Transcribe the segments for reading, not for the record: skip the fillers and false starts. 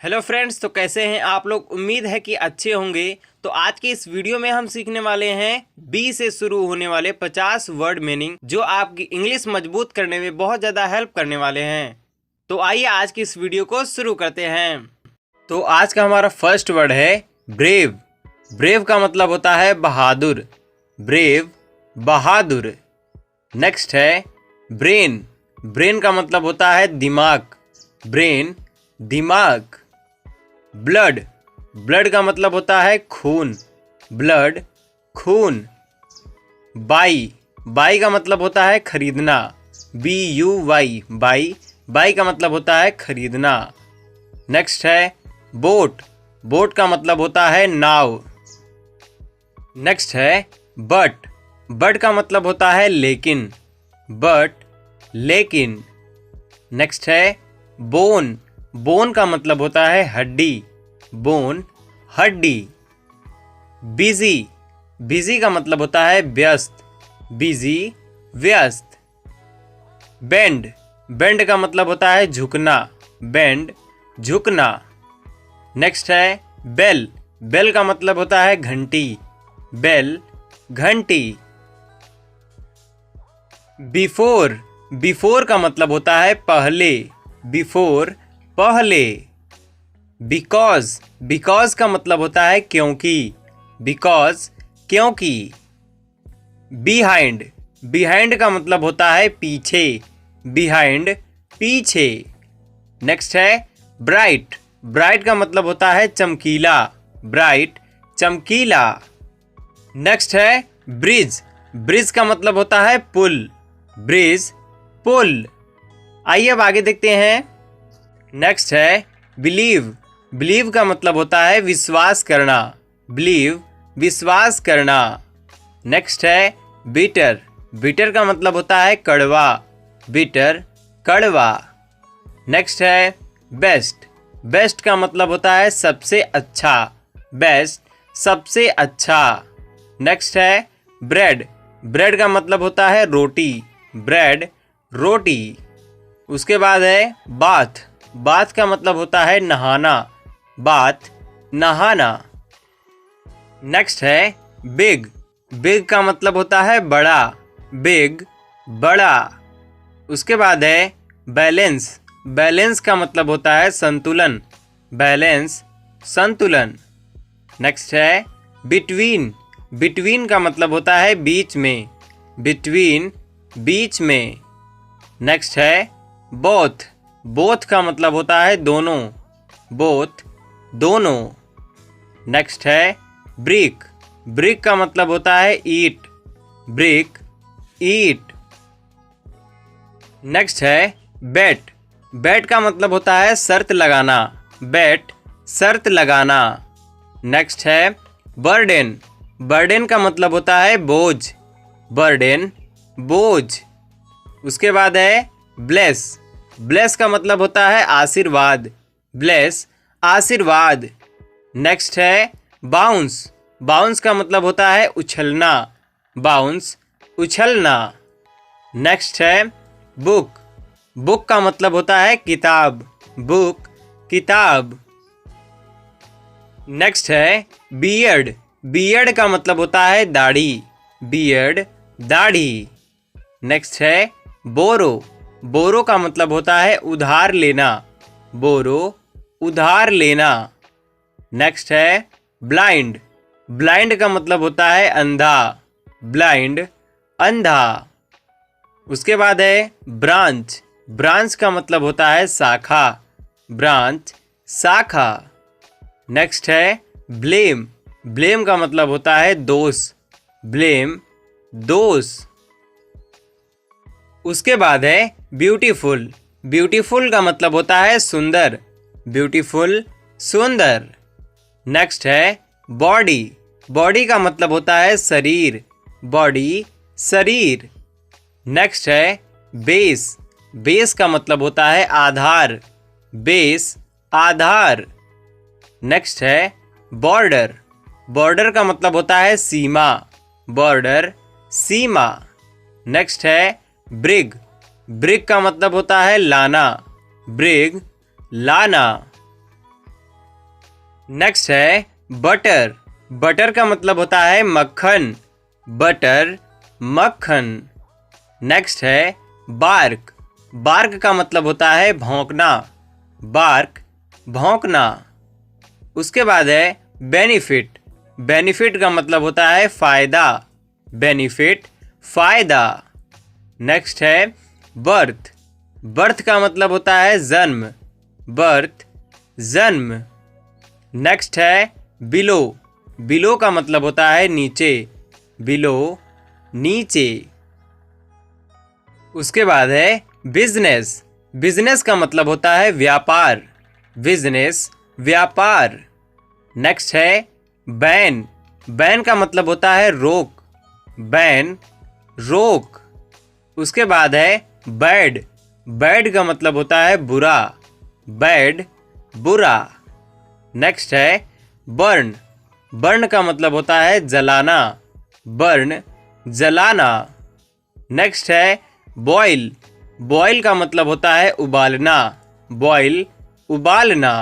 Hello friends, तो कैसे हैं आप लोग। उम्मीद है कि अच्छे होंगे। तो आज के इस वीडियो में हम सीखने वाले हैं बी से शुरू होने वाले 50 वर्ड मीनिंग जो आपकी इंग्लिश मजबूत करने में बहुत ज़्यादा हेल्प करने वाले हैं। तो आइए आज की इस वीडियो को शुरू करते हैं। तो आज का हमारा फर्स्ट वर्ड है ब्रेव। ब्रेव का मतलब होता है बहादुर। ब्रेव, बहादुर। नेक्स्ट है ब्रेन। ब्रेन का मतलब होता है दिमाग। ब्रेन, दिमाग। ब्लड। ब्लड का मतलब होता है खून। ब्लड, खून। बाई। बाई का मतलब होता है खरीदना। BUY, by. बाई का मतलब होता है खरीदना। नेक्स्ट है बोट। बोट का मतलब होता है नाव। नेक्स्ट है बट। बट का मतलब होता है लेकिन। बट, लेकिन। नेक्स्ट है बोन। बोन का मतलब होता है हड्डी। बोन, हड्डी। बिजी। बिजी का मतलब होता है व्यस्त। बिजी, व्यस्त। बेंड। बेंड का मतलब होता है झुकना। बेंड, झुकना। नेक्स्ट है बेल। बेल का मतलब होता है घंटी। बेल, घंटी। बिफोर। बिफोर का मतलब होता है पहले। बिफोर, पहले। बिकॉज। बिकॉज का मतलब होता है क्योंकि। बिकॉज, क्योंकि। बिहाइंड। बिहाइंड का मतलब होता है पीछे। बिहाइंड, पीछे। नेक्स्ट है ब्राइट। ब्राइट का मतलब होता है चमकीला। ब्राइट, चमकीला। नेक्स्ट है ब्रिज। ब्रिज का मतलब होता है पुल। ब्रिज, पुल। आइए अब आगे देखते हैं। नेक्स्ट है बिलीव। बिलीव का मतलब होता है विश्वास करना। बिलीव, विश्वास करना। नेक्स्ट है बिटर। बिटर का मतलब होता है कड़वा। बिटर, कड़वा। नेक्स्ट है बेस्ट। बेस्ट का मतलब होता है सबसे अच्छा। बेस्ट, सबसे अच्छा। नेक्स्ट है ब्रेड। ब्रेड का मतलब होता है रोटी। ब्रेड, रोटी। उसके बाद है बाथ। बाथ का मतलब होता है नहाना। बाथ, नहाना। नेक्स्ट है बिग। बिग का मतलब होता है बड़ा। बिग, बड़ा। उसके बाद है बैलेंस। बैलेंस का मतलब होता है संतुलन। बैलेंस, संतुलन। नेक्स्ट है बिटवीन। बिटवीन का मतलब होता है बीच में। बिटवीन, बीच में। नेक्स्ट है बोथ। बोथ का मतलब होता है दोनों। बोथ, दोनों। नेक्स्ट है ब्रिक। ब्रिक का मतलब होता है ईट। ब्रिक, ईट। नेक्स्ट है बेट। बेट का मतलब होता है शर्त लगाना। बेट, शर्त लगाना। नेक्स्ट है बर्डन। बर्डन का मतलब होता है बोझ। बर्डन, बोझ। उसके बाद है ब्लेस। ब्लेस का मतलब होता है आशीर्वाद। ब्लेस, आशीर्वाद। नेक्स्ट है बाउंस। बाउंस का मतलब होता है उछलना। बाउंस, उछलना। नेक्स्ट है बुक। बुक का मतलब होता है किताब। बुक, किताब। नेक्स्ट है बियर्ड। बियर्ड का मतलब होता है दाढ़ी। बियर्ड, दाढ़ी। नेक्स्ट है बोरो। बोरो का मतलब होता है उधार लेना। बोरो, उधार लेना। नेक्स्ट है ब्लाइंड। ब्लाइंड का मतलब होता है अंधा। ब्लाइंड, अंधा। उसके बाद है ब्रांच। ब्रांच का मतलब होता है शाखा। ब्रांच, शाखा। नेक्स्ट है ब्लेम। ब्लेम का मतलब होता है दोष। ब्लेम, दोष। उसके बाद है ब्यूटीफुल। ब्यूटीफुल का मतलब होता है सुंदर। ब्यूटीफुल, सुंदर। नेक्स्ट है बॉडी। बॉडी का मतलब होता है शरीर। बॉडी, शरीर। नेक्स्ट है बेस। बेस का मतलब होता है आधार। बेस, आधार। नेक्स्ट है बॉर्डर। बॉर्डर का मतलब होता है सीमा। बॉर्डर, सीमा। नेक्स्ट है ब्रिग। ब्रिग का मतलब होता है लाना। ब्रिग, लाना। नेक्स्ट है बटर। बटर का मतलब होता है मक्खन, बटर मक्खन। नेक्स्ट है बार्क। बार्क का मतलब होता है भौंकना, बार्क भौंकना। उसके बाद है बेनिफिट। बेनिफिट का मतलब होता है फायदा, बेनिफिट फायदा। नेक्स्ट है बर्थ। बर्थ का मतलब होता है जन्म, बर्थ जन्म। नेक्स्ट है बिलो। बिलो का मतलब होता है नीचे, बिलो नीचे। उसके बाद है बिजनेस। बिजनेस का मतलब होता है व्यापार, बिजनेस व्यापार। नेक्स्ट है बैन। बैन का मतलब होता है रोक, बैन रोक। उसके बाद है बैड। बैड का मतलब होता है बुरा, बैड बुरा। नेक्स्ट है बर्न। बर्न का मतलब होता है जलाना, बर्न जलाना। नेक्स्ट है बॉयल। बॉयल का मतलब होता है उबालना, बॉयल उबालना।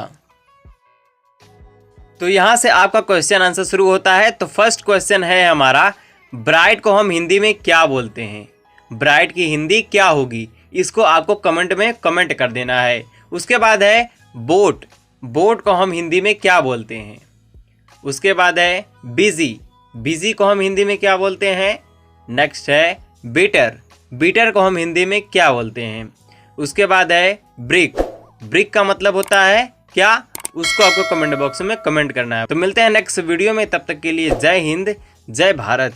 तो यहाँ से आपका क्वेश्चन आंसर शुरू होता है। तो फर्स्ट क्वेश्चन है हमारा, ब्राइट को हम हिंदी में क्या बोलते हैं? ब्राइट की हिंदी क्या होगी, इसको आपको कमेंट में कमेंट कर देना है। उसके बाद है बोट। बोट को हम हिंदी में क्या बोलते हैं? उसके बाद है बिजी। बिजी को हम हिंदी में क्या बोलते हैं? नेक्स्ट है बिटर। बिटर को हम हिंदी में क्या बोलते हैं? उसके बाद है ब्रिक। ब्रिक का मतलब होता है क्या, उसको आपको कमेंट बॉक्स में कमेंट करना है। तो मिलते हैं नेक्स्ट वीडियो में, तब तक के लिए जय हिंद जय भारत।